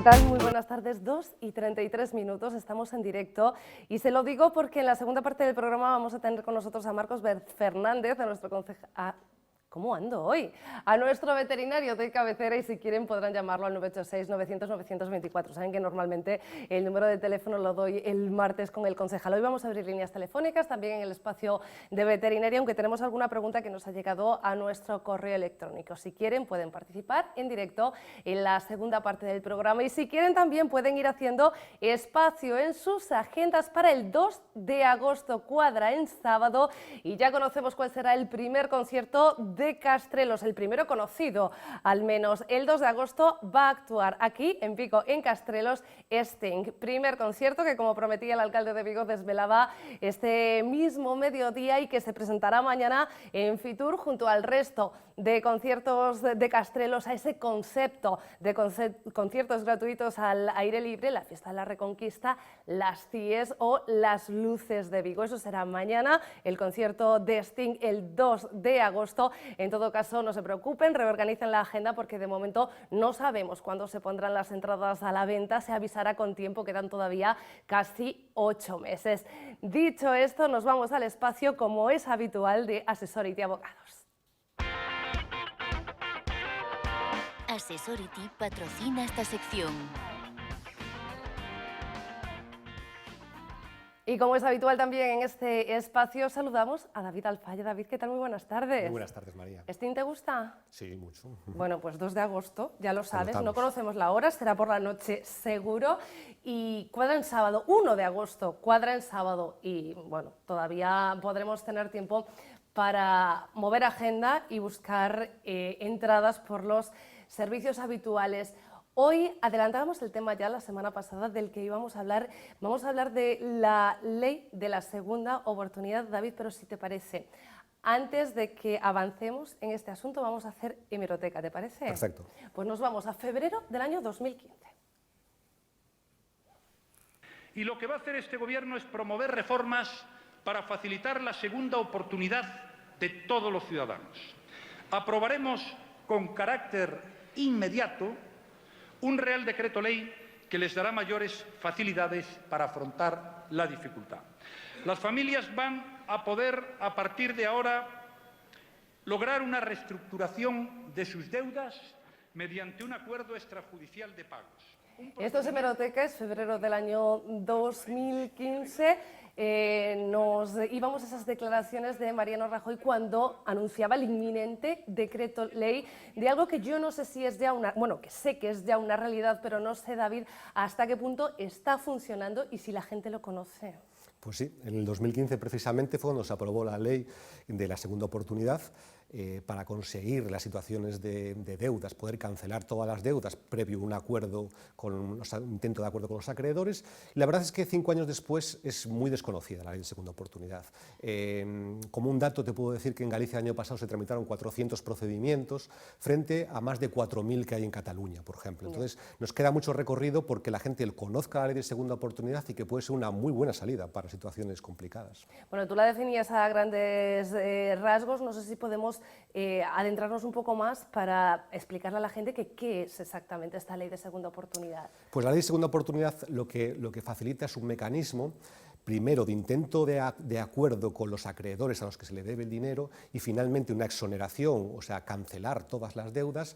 tal? Muy buenas tardes, 2:33, estamos en directo y se lo digo porque en la segunda parte del programa vamos a tener con nosotros a Marcos Fernández, a nuestro concejal. ¿Cómo ando hoy? A nuestro veterinario de cabecera, y si quieren podrán llamarlo al 986-900-924. Saben que normalmente el número de teléfono lo doy el martes con el concejal. Hoy vamos a abrir líneas telefónicas también en el espacio de veterinaria, aunque tenemos alguna pregunta que nos ha llegado a nuestro correo electrónico. Si quieren pueden participar en directo en la segunda parte del programa y si quieren también pueden ir haciendo espacio en sus agendas para el 2 de agosto, cuadra en sábado, y ya conocemos cuál será el primer concierto de Castrelos, el primero conocido al menos. El 2 de agosto va a actuar aquí en Vigo, en Castrelos, Sting. Primer concierto que, como prometía el alcalde de Vigo, desvelaba este mismo mediodía y que se presentará mañana en Fitur junto al resto de conciertos de Castrelos, a ese concepto de conciertos gratuitos al aire libre, la Fiesta de la Reconquista, las CIES o las Luces de Vigo. Eso será mañana, el concierto de Sting el 2 de agosto. En todo caso, no se preocupen, reorganicen la agenda porque de momento no sabemos cuándo se pondrán las entradas a la venta. Se avisará con tiempo, quedan todavía casi 8 meses. Dicho esto, nos vamos al espacio, como es habitual, de Asessority Abogados. Asessority patrocina esta sección. Y como es habitual también en este espacio, saludamos a David Alfaya. David, ¿qué tal? Muy buenas tardes. Muy buenas tardes, María. ¿Sting te gusta? Sí, mucho. Bueno, pues 2 de agosto, ya lo sabes, Anotamos. no conocemos la hora, será por la noche seguro, y cuadra en sábado, 1 de agosto, cuadra en sábado, y bueno, todavía podremos tener tiempo para mover agenda y buscar entradas por los servicios habituales. Hoy adelantábamos el tema ya la semana pasada del que íbamos a hablar. Vamos a hablar de la ley de la segunda oportunidad, David, pero si te parece, antes de que avancemos en este asunto vamos a hacer hemeroteca, ¿te parece? Perfecto. Pues nos vamos a febrero del año 2015. Y lo que va a hacer este Gobierno es promover reformas para facilitar la segunda oportunidad de todos los ciudadanos. Aprobaremos con carácter inmediato un Real Decreto Ley que les dará mayores facilidades para afrontar la dificultad. Las familias van a poder, a partir de ahora, lograr una reestructuración de sus deudas mediante un acuerdo extrajudicial de pagos. Esto es hemeroteca, es febrero del año 2015. Nos íbamos a esas declaraciones de Mariano Rajoy cuando anunciaba el inminente decreto ley de algo que yo no sé si es ya una, bueno, que sé que es ya una realidad, pero no sé, David, hasta qué punto está funcionando y si la gente lo conoce. Pues sí, en el 2015 precisamente fue cuando se aprobó la ley de la segunda oportunidad para conseguir las situaciones de deudas, poder cancelar todas las deudas previo a un acuerdo, un intento de acuerdo con los acreedores. Y la verdad es que 5 años después es muy desconocida la ley de segunda oportunidad. Como un dato te puedo decir que en Galicia el año pasado se tramitaron 400 procedimientos frente a más de 4.000 que hay en Cataluña, por ejemplo. Entonces nos queda mucho recorrido porque la gente conozca la ley de segunda oportunidad y que puede ser una muy buena salida para situaciones complicadas. Bueno, tú la definías a grandes rasgos, no sé si podemos adentrarnos un poco más para explicarle a la gente que qué es exactamente esta ley de segunda oportunidad. Pues la ley de segunda oportunidad lo que facilita es un mecanismo, primero de intento de acuerdo con los acreedores a los que se le debe el dinero y finalmente una exoneración, o sea, cancelar todas las deudas,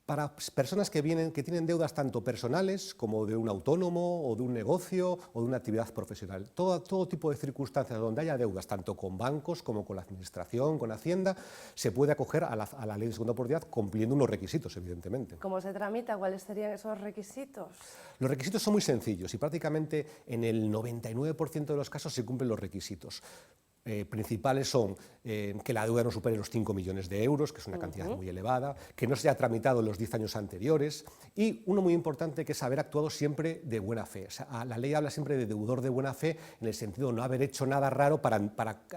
para personas que tienen deudas tanto personales como de un autónomo o de un negocio o de una actividad profesional. Todo tipo de circunstancias donde haya deudas, tanto con bancos como con la administración, con Hacienda, se puede acoger a la ley de segunda oportunidad cumpliendo unos requisitos, evidentemente. ¿Cómo se tramita? ¿Cuáles serían esos requisitos? Los requisitos son muy sencillos y prácticamente en el 99% de los casos se cumplen los requisitos. Principales son que la deuda no supere los 5 millones de euros, que es una cantidad muy elevada, que no se haya tramitado en los 10 años anteriores y uno muy importante que es haber actuado siempre de buena fe. O sea, la ley habla siempre de deudor de buena fe en el sentido de no haber hecho nada raro para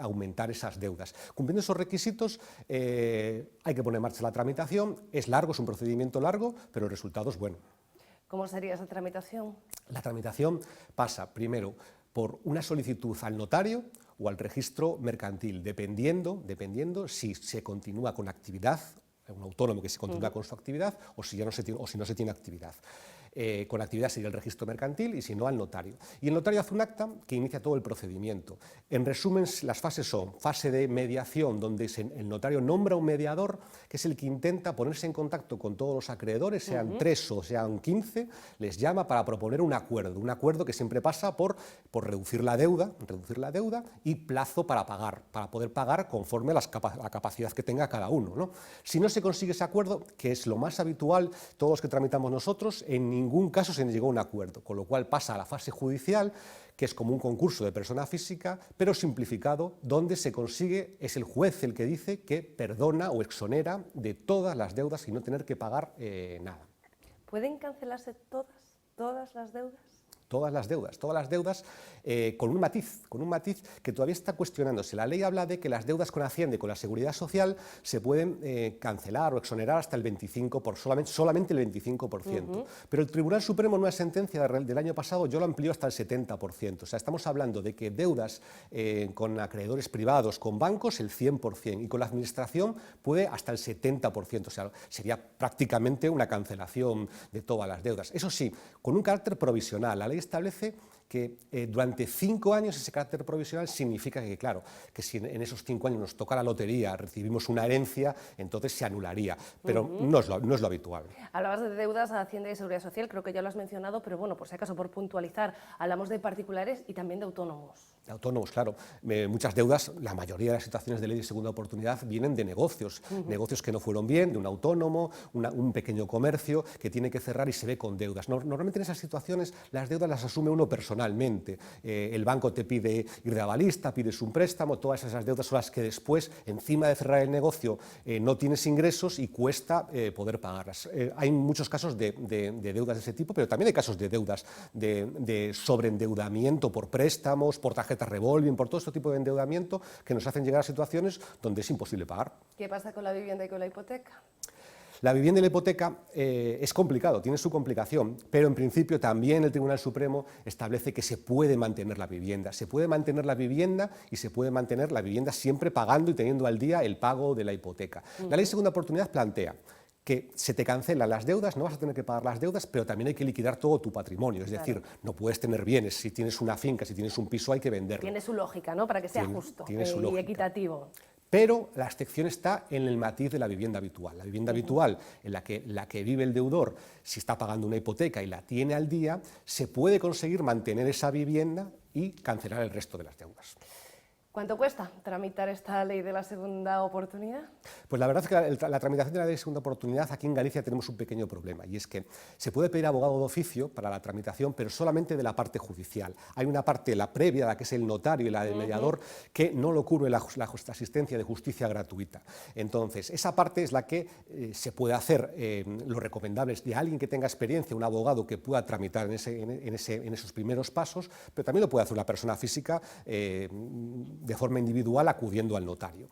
aumentar esas deudas. Cumpliendo esos requisitos hay que poner en marcha la tramitación, es largo, es un procedimiento largo, pero el resultado es bueno. ¿Cómo sería esa tramitación? La tramitación pasa primero por una solicitud al notario o al registro mercantil, dependiendo si se continúa con actividad, un autónomo que se continúa con su actividad o si no se tiene actividad. Con actividad sería el registro mercantil y si no al notario. Y el notario hace un acta que inicia todo el procedimiento. En resumen, las fases son fase de mediación, donde el notario nombra un mediador, que es el que intenta ponerse en contacto con todos los acreedores, sean 3 o sean 15, les llama para proponer un acuerdo que siempre pasa por reducir la deuda y plazo para pagar, para poder pagar conforme a la capacidad que tenga cada uno, ¿no? Si no se consigue ese acuerdo, que es lo más habitual, todos los que tramitamos nosotros, en ningún caso se llegó a un acuerdo, con lo cual pasa a la fase judicial, que es como un concurso de persona física, pero simplificado, donde se consigue, es el juez el que dice que perdona o exonera de todas las deudas y no tener que pagar nada. ¿Pueden cancelarse todas las deudas? Todas las deudas, con un matiz que todavía está cuestionándose. La ley habla de que las deudas con Hacienda y con la Seguridad Social se pueden cancelar o exonerar hasta el 25%, solamente el 25%. Pero el Tribunal Supremo en una sentencia del año pasado yo lo amplió hasta el 70%. O sea, estamos hablando de que deudas con acreedores privados, con bancos, el 100%, y con la Administración puede hasta el 70%. O sea, sería prácticamente una cancelación de todas las deudas. Eso sí, con un carácter provisional. La ley establece que durante 5 años ese carácter provisional significa que, claro, que si en esos 5 años nos toca la lotería, recibimos una herencia, entonces se anularía, pero no es lo habitual. Hablabas de deudas a Hacienda y Seguridad Social, creo que ya lo has mencionado, pero bueno, por si acaso, por puntualizar, hablamos de particulares y también de autónomos. Autónomos, claro. Muchas deudas, la mayoría de las situaciones de ley de segunda oportunidad vienen de negocios, negocios que no fueron bien, de un autónomo, un pequeño comercio que tiene que cerrar y se ve con deudas. Normalmente en esas situaciones las deudas las asume uno personalmente. El banco te pide ir de avalista, pides un préstamo, todas esas deudas son las que después, encima de cerrar el negocio, no tienes ingresos y cuesta poder pagarlas. Hay muchos casos de deudas de ese tipo, pero también hay casos de deudas de sobreendeudamiento por préstamos, por tarjetas revolving, por todo este tipo de endeudamiento que nos hacen llegar a situaciones donde es imposible pagar. ¿Qué pasa con la vivienda y con la hipoteca? La vivienda y la hipoteca es complicado, tiene su complicación, pero en principio también el Tribunal Supremo establece que se puede mantener la vivienda. Se puede mantener la vivienda y se puede mantener la vivienda siempre pagando y teniendo al día el pago de la hipoteca. La Ley de Segunda Oportunidad plantea que se te cancelan las deudas, no vas a tener que pagar las deudas, pero también hay que liquidar todo tu patrimonio. Es decir, no puedes tener bienes. Si tienes una finca, si tienes un piso, hay que venderlo. Tiene su lógica, ¿no? Para que sea justo y equitativo. Pero la excepción está en el matiz de la vivienda habitual. La vivienda habitual, en la que vive el deudor, si está pagando una hipoteca y la tiene al día, se puede conseguir mantener esa vivienda y cancelar el resto de las deudas. ¿Cuánto cuesta tramitar esta ley de la segunda oportunidad? Pues la verdad es que la tramitación de la ley de segunda oportunidad aquí en Galicia tenemos un pequeño problema, y es que se puede pedir abogado de oficio para la tramitación, pero solamente de la parte judicial. Hay una parte, la previa, la que es el notario y la del mediador, que no lo cubre la asistencia de justicia gratuita. Entonces, esa parte es la que se puede hacer. Lo recomendable es de alguien que tenga experiencia, un abogado que pueda tramitar en esos primeros pasos, pero también lo puede hacer una persona física de forma individual acudiendo al notario.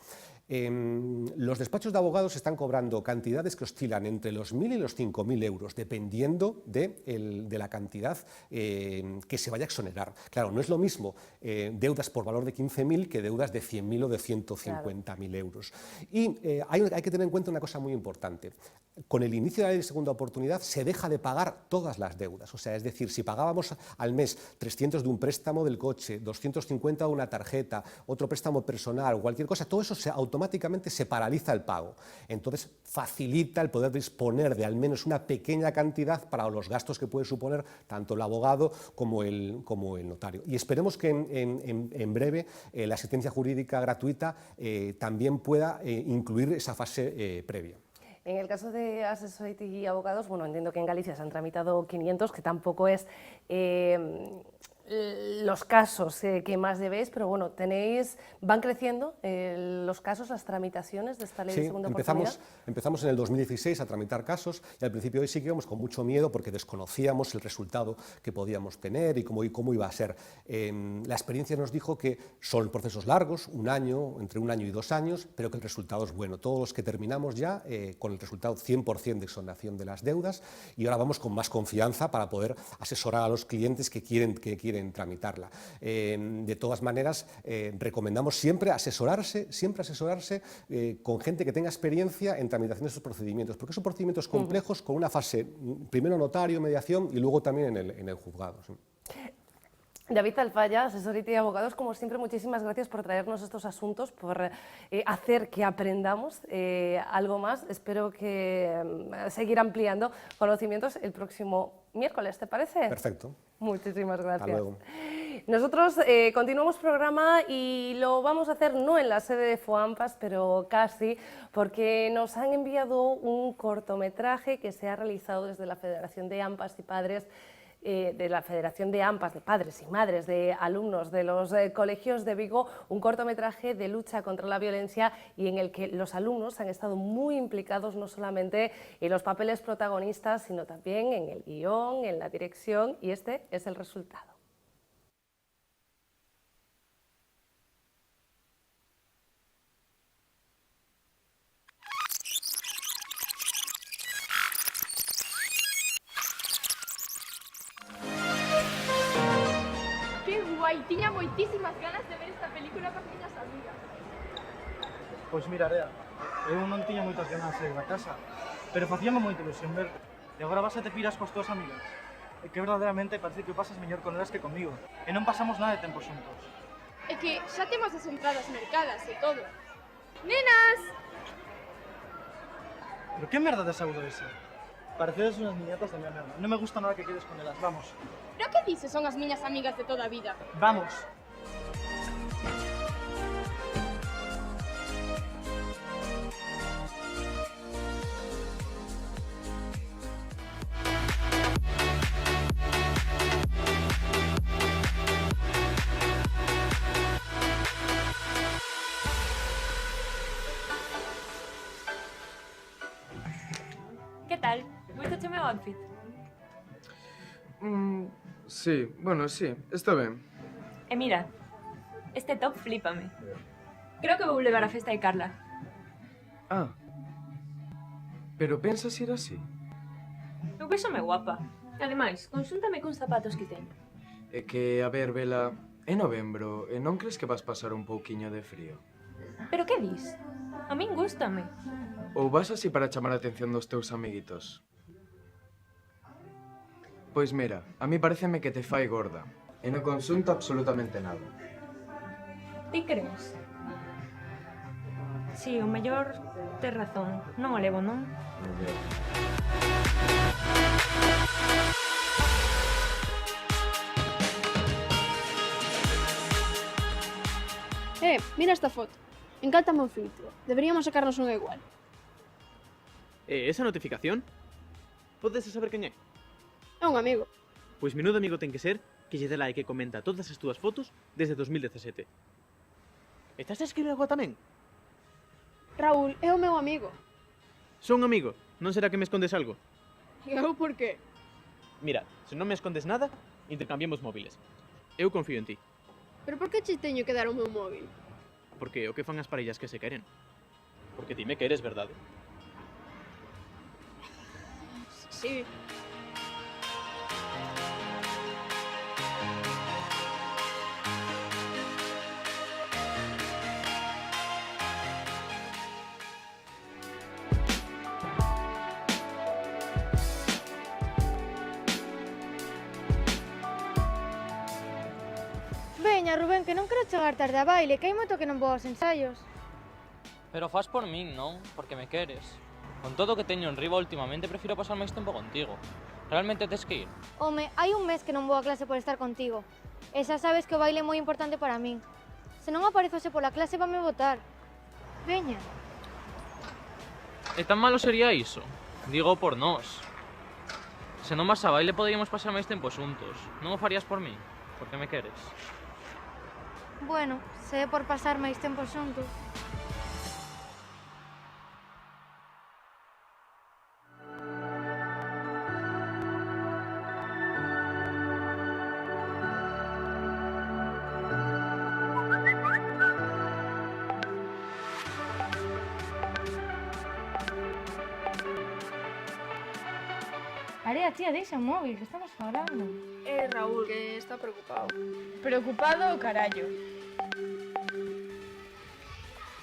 Los despachos de abogados están cobrando cantidades que oscilan entre los 1.000 y los 5.000 euros, dependiendo de la cantidad que se vaya a exonerar. Claro, no es lo mismo deudas por valor de 15.000 que deudas de 100.000 o de 150.000 euros. Y hay que tener en cuenta una cosa muy importante. Con el inicio de la ley de segunda oportunidad se deja de pagar todas las deudas. O sea, es decir, si pagábamos al mes 300 de un préstamo del coche, 250 de una tarjeta, otro préstamo personal o cualquier cosa, todo eso automáticamente se paraliza el pago. Entonces facilita el poder disponer de al menos una pequeña cantidad para los gastos que puede suponer tanto el abogado como el notario. Y esperemos que en breve la asistencia jurídica gratuita también pueda incluir esa fase previa. En el caso de Associate y abogados, bueno, entiendo que en Galicia se han tramitado 500, que tampoco es los casos que más debéis, pero bueno, van creciendo los casos, las tramitaciones de esta ley de segunda oportunidad. Empezamos en el 2016 a tramitar casos y al principio sí que íbamos con mucho miedo porque desconocíamos el resultado que podíamos tener y cómo iba a ser. La experiencia nos dijo que son procesos largos, entre 1 año y 2 años, pero que el resultado es bueno. Todos los que terminamos ya con el resultado 100% de exoneración de las deudas, y ahora vamos con más confianza para poder asesorar a los clientes que quieren en tramitarla. De todas maneras, recomendamos siempre asesorarse con gente que tenga experiencia en tramitación de estos procedimientos, porque son procedimientos complejos con una fase, primero notario, mediación y luego también en el juzgado. ¿Sí? David Alfaya, Asesority y Abogados, como siempre, muchísimas gracias por traernos estos asuntos, por hacer que aprendamos algo más. Espero que seguir ampliando conocimientos el próximo miércoles, ¿te parece? Perfecto. Muchísimas gracias. Hasta luego. Nosotros continuamos programa y lo vamos a hacer no en la sede de FOAMPAS, pero casi, porque nos han enviado un cortometraje que se ha realizado desde la Federación de AMPAs y Padres, de la Federación de AMPAs, de padres y madres de alumnos de los colegios de Vigo, un cortometraje de lucha contra la violencia y en el que los alumnos han estado muy implicados no solamente en los papeles protagonistas, sino también en el guión, en la dirección, y este es el resultado. Tiña moitísimas ganas de ver esta película coas miñas amigas. Pois mira, Rea, eu non tiña moitas ganas de ir a casa, pero facíame moita ilusión verte. E agora vas a te piras coas túas amigas. E que verdadeiramente parece que o pasas mellor con elas que comigo. E non pasamos nada de tempo xuntos. É que xa temos as entradas mercadas e todo. Nenas! Pero que merda de saúdo ese? Parecedes unhas niñatas da miña merda. Non me gusta nada que quedes con elas, vamos. Pero que dices son as miñas amigas de toda a vida? Vamos! Que tal? Gustache o meu outfit? Sí, bueno, sí, está ben. E mira, este top flípame. Creo que vou levar a festa de Carla. Ah. Pero pensas ir así? Eu vexome guapa. Ademais, consúltame cuns zapatos que teño. É que, a ver, Vela, é novembro e non crees que vas pasar un pouquiño de frío? Pero que dis? A min gústame. Ou vas así para chamar a atención dos teus amiguitos? Pois mira, a mí pareceme que te fai gorda e non consunto absolutamente nada. Ti crees? Si, o mellor tes razón. Non o levo, non? Mira esta foto. Encántame o filtro. Deberíamos sacarnos unha igual. Esa notificación? Podes saber quen é? É un amigo. Pois menudo amigo ten que ser que lle dé like e comenta todas as túas fotos desde 2017. Estás a escribir algo tamén? Raúl, é o meu amigo. Son amigo, non será que me escondes algo? E eu por qué? Mira, se non me escondes nada, intercambiamos móviles. Eu confío en ti, Pero por que che teño que dar o meu móvil? porque o que fan as parellas que se queren. Porque ti me queres, verdade? Sí. Veña, Rubén, que non quero chegar tarde a baile, que hai moito que non vou aos ensaios. Pero faz por min, non? Porque me queres. Con todo o que teño en riba últimamente, prefiro pasar máis tempo contigo. Realmente tes que ir? Home, hai un mes que non vou a clase por estar contigo. E xa sabes que o baile é moi importante para min. Se non aparezose pola clase, vame botar. Veña. E tan malo sería iso? Digo por nós. Se non vas a baile, poderíamos pasar máis tempo xuntos. Non o farías por mí? Porque me queres. Bueno, se é por pasar máis tempo xuntos. Area, tía, deixa o móvil, que estamos falando. Raúl, que está preocupado. Preocupado o carallo.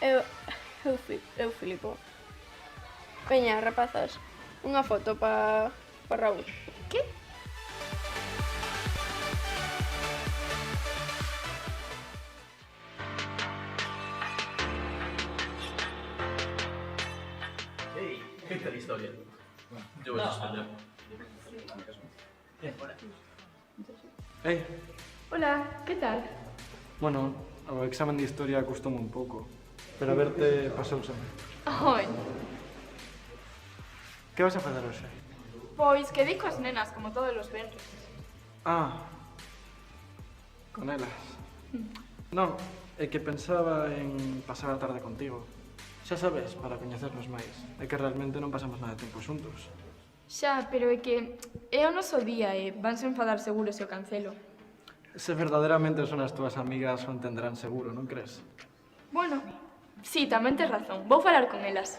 Eu flipo. Veña, rapazas, unha foto pa Raúl. Que? Hey, ¿qué tal historia? Yo voy a suspender. Hey, Hola, que tal? bueno, o examen de historia costoume un pouco, pero a verte pasouseme. Ai, Que vas a facer hoxe? pois que di coas nenas, como todos os venres. Ah, con elas. Non, é que pensaba en pasar a tarde contigo. Xa sabes, para coñecernos máis. É que realmente non pasamos nada de tempo xuntos. Xa, pero é que é o noso día e vanse enfadar seguro se o cancelo. Se verdadeiramente son as túas amigas o entenderán seguro, non crees? Bueno, sí, tamén tes razón. Vou falar con elas.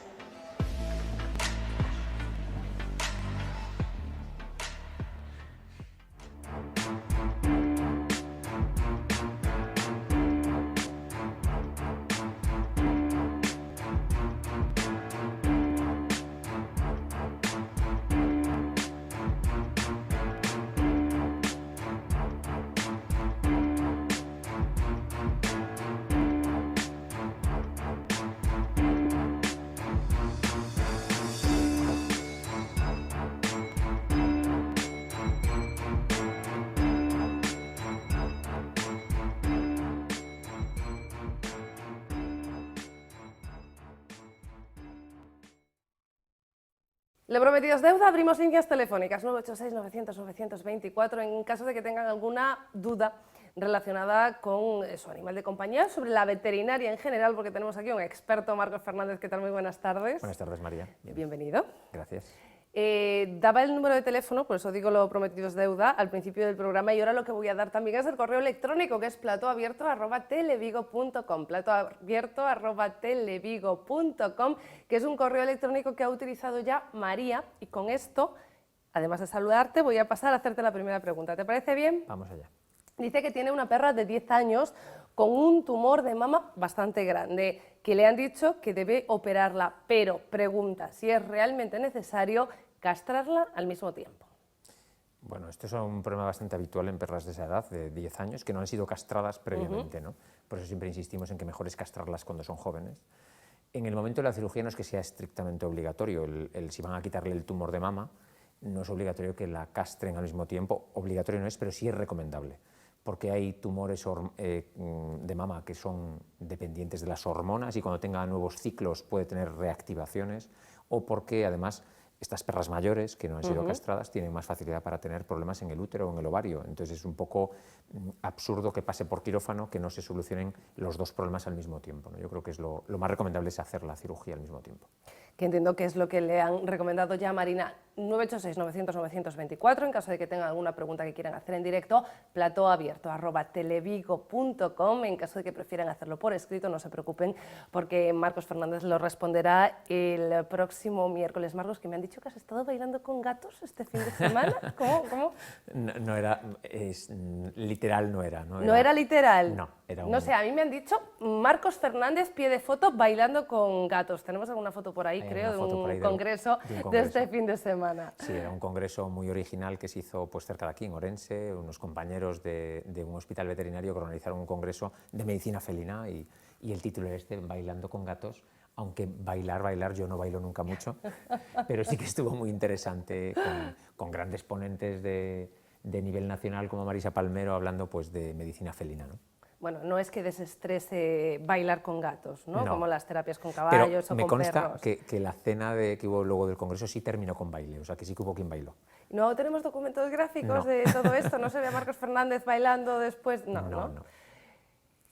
Lo prometido es deuda, abrimos líneas telefónicas 986-900-924 en caso de que tengan alguna duda relacionada con su animal de compañía, sobre la veterinaria en general, porque tenemos aquí un experto, Marcos Fernández. ¿Qué tal? Muy buenas tardes. Buenas tardes, María. Bienvenido. Gracias. Daba el número de teléfono, por eso digo lo prometido es deuda, al principio del programa, y ahora lo que voy a dar también es el correo electrónico, que es platoabierto@televigo.com, platoabierto@televigo.com, que es un correo electrónico que ha utilizado ya María, y con esto, además de saludarte, voy a pasar a hacerte la primera pregunta. ¿Te parece bien? Vamos allá. Dice que tiene una perra de 10 años con un tumor de mama bastante grande, que le han dicho que debe operarla, pero pregunta si es realmente necesario castrarla al mismo tiempo. Bueno, esto es un problema bastante habitual en perras de esa edad, de 10 años, que no han sido castradas previamente, ¿no? Por eso siempre insistimos en que mejor es castrarlas cuando son jóvenes. En el momento de la cirugía no es que sea estrictamente obligatorio, si van a quitarle el tumor de mama, no es obligatorio que la castren al mismo tiempo, obligatorio no es, pero sí es recomendable, porque hay tumores de mama que son dependientes de las hormonas y cuando tenga nuevos ciclos puede tener reactivaciones, o porque además estas perras mayores que no han sido castradas tienen más facilidad para tener problemas en el útero o en el ovario. Entonces es un poco absurdo que pase por quirófano que no se solucionen los dos problemas al mismo tiempo, ¿no? Yo creo que es lo más recomendable es hacer la cirugía al mismo tiempo. Que entiendo que es lo que le han recomendado ya Marina. 986-900-924, en caso de que tengan alguna pregunta que quieran hacer en directo, platoabierto@televigo.com, en caso de que prefieran hacerlo por escrito, no se preocupen, porque Marcos Fernández lo responderá el próximo miércoles. Marcos, que me han dicho que has estado bailando con gatos este fin de semana. ¿Cómo? No era, literal no era. ¿No era literal? No, era un... No sé, a mí me han dicho Marcos Fernández, pie de foto, bailando con gatos. Tenemos alguna foto por ahí, creo, de un congreso de este fin de semana. Sí, era un congreso muy original que se hizo pues, cerca de aquí, en Orense, unos compañeros de un hospital veterinario que organizaron un congreso de medicina felina y el título era Bailando con gatos, aunque bailar, yo no bailo nunca mucho, pero sí que estuvo muy interesante con grandes ponentes de nivel nacional como Marisa Palmero hablando pues, de medicina felina, ¿no? Bueno, no es que desestrese bailar con gatos, ¿no? No. Como las terapias con caballos pero o con me consta perros. que la cena que hubo luego del congreso sí terminó con baile, o sea que sí que hubo quien bailó. ¿No tenemos documentos gráficos No. de todo esto? ¿No se ve a Marcos Fernández bailando después? No. No.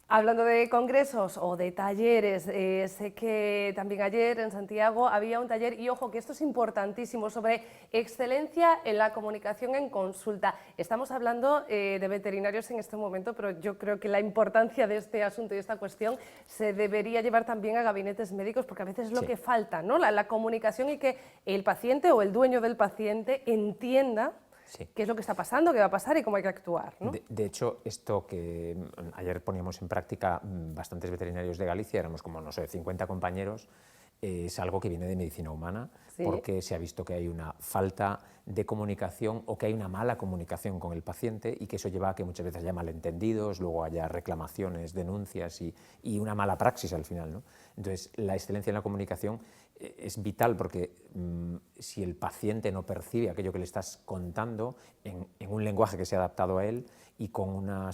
Hablando de congresos o de talleres, sé que también ayer en Santiago había un taller, y ojo que esto es importantísimo, sobre excelencia en la comunicación en consulta. Estamos hablando de veterinarios en este momento, pero yo creo que la importancia de este asunto y esta cuestión se debería llevar también a gabinetes médicos, porque a veces es lo que falta, ¿no? La comunicación y que el paciente o el dueño del paciente entienda Sí. qué es lo que está pasando, qué va a pasar y cómo hay que actuar, ¿no? De hecho, esto que ayer poníamos en práctica bastantes veterinarios de Galicia, éramos como, no sé, 50 compañeros, es algo que viene de medicina humana, Sí. porque se ha visto que hay una falta de comunicación o que hay una mala comunicación con el paciente y que eso lleva a que muchas veces haya malentendidos, luego haya reclamaciones, denuncias y una mala praxis al final, ¿no? Entonces, la excelencia en la comunicación es vital porque si el paciente no percibe aquello que le estás contando en un lenguaje que sea adaptado a él y con una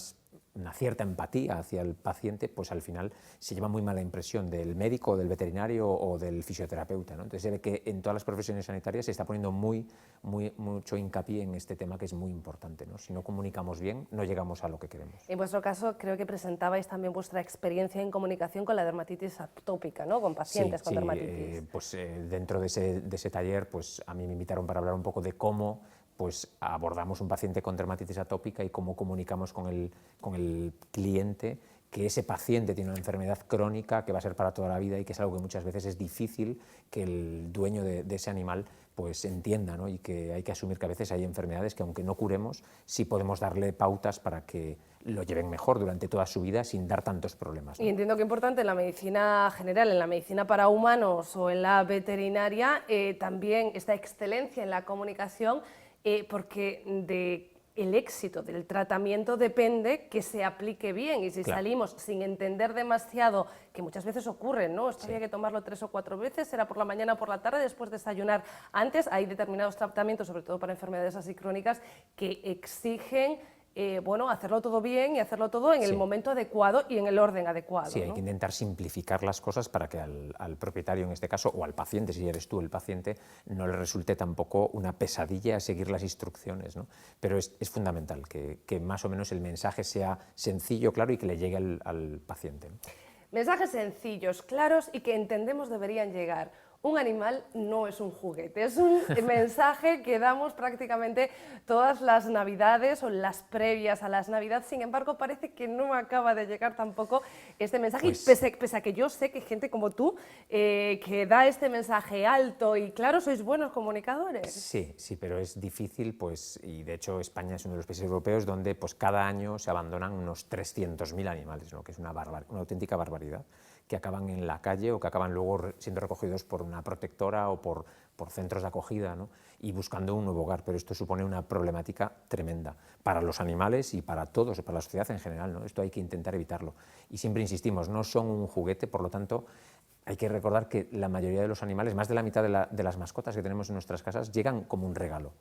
cierta empatía hacia el paciente, pues al final se lleva muy mala impresión del médico, del veterinario o del fisioterapeuta, ¿no? Entonces se ve que en todas las profesiones sanitarias se está poniendo mucho hincapié en este tema que es muy importante, ¿no? Si no comunicamos bien, no llegamos a lo que queremos. En vuestro caso, creo que presentabais también vuestra experiencia en comunicación con la dermatitis atópica, ¿no? Con pacientes con dermatitis. Dentro de ese taller, pues a mí me invitaron para hablar un poco de cómo pues abordamos un paciente con dermatitis atópica y cómo comunicamos con el cliente que ese paciente tiene una enfermedad crónica que va a ser para toda la vida y que es algo que muchas veces es difícil que el dueño de ese animal pues entienda, ¿no? Y que hay que asumir que a veces hay enfermedades que aunque no curemos, sí podemos darle pautas para que lo lleven mejor durante toda su vida sin dar tantos problemas, ¿no? Y entiendo que es importante en la medicina general, en la medicina para humanos o en la veterinaria, también esta excelencia en la comunicación, porque el éxito del tratamiento depende que se aplique bien, y si salimos sin entender demasiado, que muchas veces ocurre, ¿no? Esto había que tomarlo 3 o 4 veces, será por la mañana o por la tarde, después de desayunar. Antes hay determinados tratamientos, sobre todo para enfermedades así crónicas, que exigen hacerlo todo bien y hacerlo todo en el momento adecuado y en el orden adecuado. Sí, hay ¿no? que intentar simplificar las cosas para que al propietario, en este caso, o al paciente, si eres tú el paciente, no le resulte tampoco una pesadilla seguir las instrucciones, ¿no? Pero es fundamental que más o menos el mensaje sea sencillo, claro y que le llegue al paciente, ¿no? Mensajes sencillos, claros y que entendemos deberían llegar. Un animal no es un juguete, es un mensaje que damos prácticamente todas las Navidades o las previas a las Navidades. Sin embargo, parece que no acaba de llegar tampoco este mensaje, y pese a que yo sé que hay gente como tú que da este mensaje alto y claro, sois buenos comunicadores. Sí, pero es difícil, pues, y de hecho España es uno de los países europeos donde pues, cada año se abandonan unos 300.000 animales, ¿no? Que es una auténtica barbaridad, que acaban en la calle o que acaban luego siendo recogidos por una protectora o por centros de acogida, ¿no? Y buscando un nuevo hogar, pero esto supone una problemática tremenda para los animales y para todos, para la sociedad en general, ¿no? Esto hay que intentar evitarlo. Y siempre insistimos, no son un juguete, por lo tanto, hay que recordar que la mayoría de los animales, más de la mitad de las mascotas que tenemos en nuestras casas, llegan como un regalo.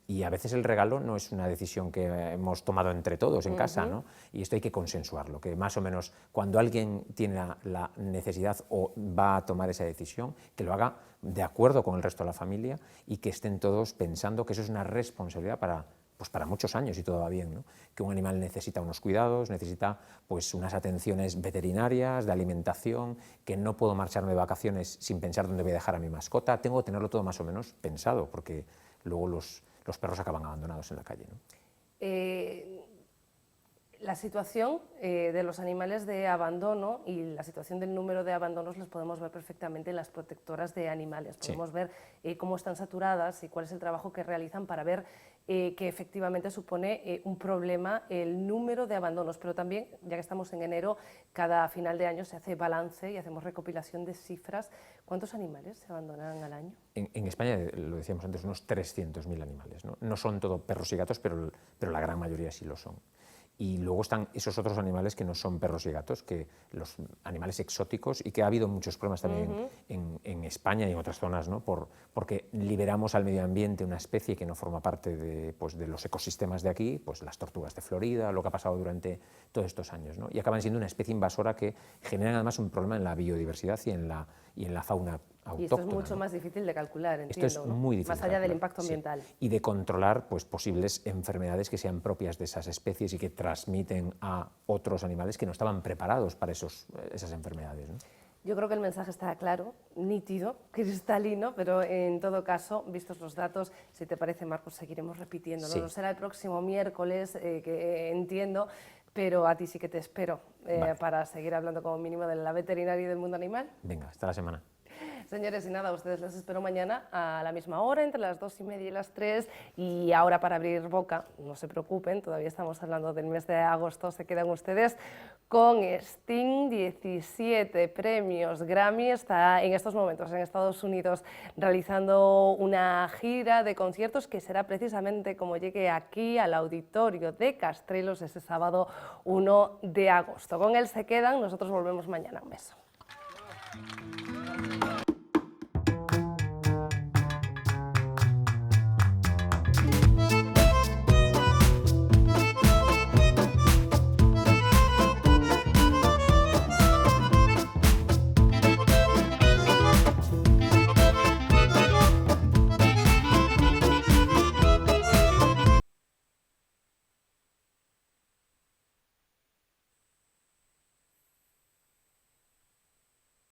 Y a veces el regalo no es una decisión que hemos tomado entre todos en casa, ¿no? Y esto hay que consensuarlo, que más o menos cuando alguien tiene la necesidad o va a tomar esa decisión, que lo haga de acuerdo con el resto de la familia y que estén todos pensando que eso es una responsabilidad para muchos años y todo va bien, ¿no? Que un animal necesita unos cuidados, necesita pues, unas atenciones veterinarias, de alimentación, que no puedo marcharme de vacaciones sin pensar dónde voy a dejar a mi mascota, tengo que tenerlo todo más o menos pensado, porque luego los perros acaban abandonados en la calle, ¿no? La situación de los animales de abandono y la situación del número de abandonos los podemos ver perfectamente en las protectoras de animales. Podemos ver cómo están saturadas y cuál es el trabajo que realizan para ver que efectivamente supone un problema el número de abandonos. Pero también, ya que estamos en enero, cada final de año se hace balance y hacemos recopilación de cifras. ¿Cuántos animales se abandonan al año? En España, lo decíamos antes, unos 300.000 animales, ¿no? No son todo perros y gatos, pero la gran mayoría sí lo son. Y luego están esos otros animales que no son perros y gatos, que los animales exóticos, y que ha habido muchos problemas también en España y en otras zonas, ¿no? Porque liberamos al medio ambiente una especie que no forma parte de los ecosistemas de aquí, pues las tortugas de Florida, lo que ha pasado durante todos estos años, ¿no? Y acaban siendo una especie invasora que generan además un problema en la biodiversidad y en la fauna autóctona. Y esto es mucho más difícil de calcular, entiendo. Esto es muy difícil. Más allá del impacto ambiental. Y de controlar pues, posibles enfermedades que sean propias de esas especies y que transmiten a otros animales que no estaban preparados para esas enfermedades, ¿no? Yo creo que el mensaje está claro, nítido, cristalino, pero en todo caso, vistos los datos, si te parece, Marcos, seguiremos repitiéndolo. Sí. No será el próximo miércoles, que entiendo, pero a ti sí que te espero para seguir hablando como mínimo de la veterinaria y del mundo animal. Venga, hasta la semana. Señores, y nada, ustedes les espero mañana a la misma hora, entre las 2:30 y las 3. Y ahora, para abrir boca, no se preocupen, todavía estamos hablando del mes de agosto, se quedan ustedes con Sting. 17 premios Grammy, está en estos momentos en Estados Unidos realizando una gira de conciertos que será precisamente como llegue aquí al auditorio de Castrelos ese sábado 1 de agosto. Con él se quedan, nosotros volvemos mañana. Un beso.